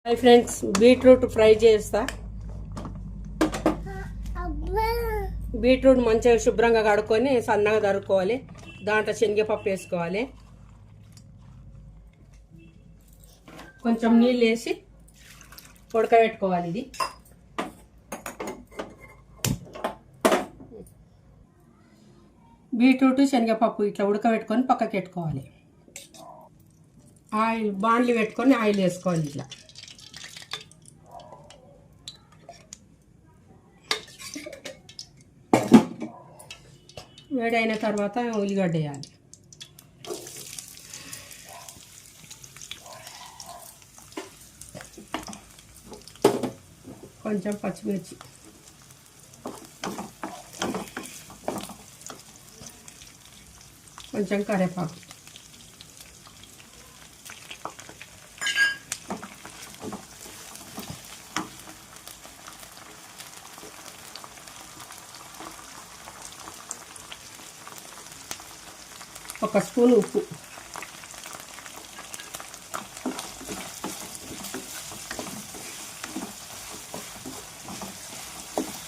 Hi friends, beetroot fry చేస్తా. Beetroot మంచిగా శుభ్రంగా కడుక్కొని సన్నగా తరుక్కోవాలి. దాంట్లో శనగపప్పు వేసుకోవాలి. కొంచెం నీళ్ళు వేసి ఉడకబెట్టుకోవాలి. ఇది బీట్రూట్ శనగపప్పు ఇట్లా ఉడకబెట్టుకొని పక్కకి పెట్టుకోవాలి. ఆయిల్ బాండ్లు పెట్టుకొని ఆయిల్ వేసుకోవాలి. ఇట్లా వేడైన తర్వాత ఉల్లిగడ్డ వేయాలి. కొంచెం పచ్చిమిర్చి, కొంచెం కరివేపాకు, ఒక స్పూన్ ఉప్పు,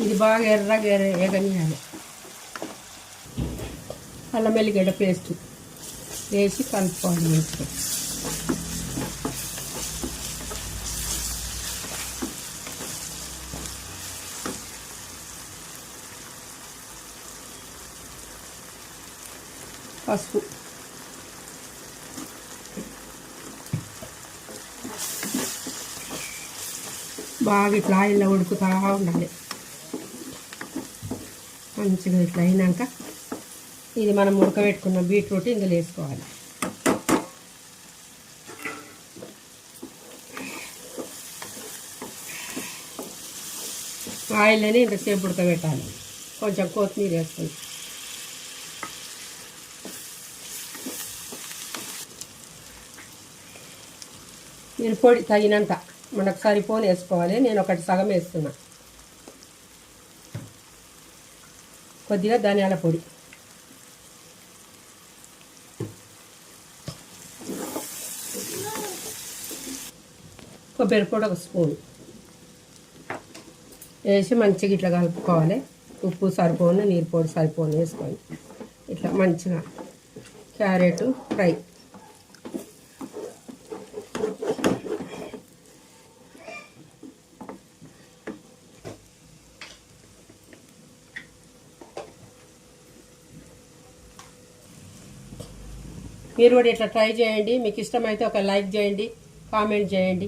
ఇది బాగా ఎర్రగా ఎగనియాలి. అల్లం వెల్లిగడ్డ పేస్ట్ వేసి కలుపుకోవాలి మంచిగా. పసుపు, బాగా ఇట్లా ఆయిల్లో ఉడుకుతూ ఉండాలి. మంచిగా ఇట్లా అయినాక ఇది మనం ఉడకబెట్టుకున్న బీట్రూట్ ఇందులో వేసుకోవాలి. ఆయిల్లోనే ఇంతసేపు ఉడకబెట్టాలి. కొంచెం కొత్తిమీర వేసుకొని మీరు పొడి తగినంత మనకు సరిపోని వేసుకోవాలి. నేను ఒకటి సగం వేస్తున్నా. కొద్దిగా ధనియాల పొడి, కొబ్బరి పొడి ఒక స్పూన్ వేసి మంచిగా ఇట్లా కలుపుకోవాలి. ఉప్పు సరిపోను, నీరు పొడి సరిపోను వేసుకొని ఇట్లా మంచిగా క్యారెట్ ఫ్రై. మీరు కూడా ఇట్లా ట్రై చేయండి. మీకు ఇష్టమైతే ఒక లైక్ చేయండి, కామెంట్ చేయండి.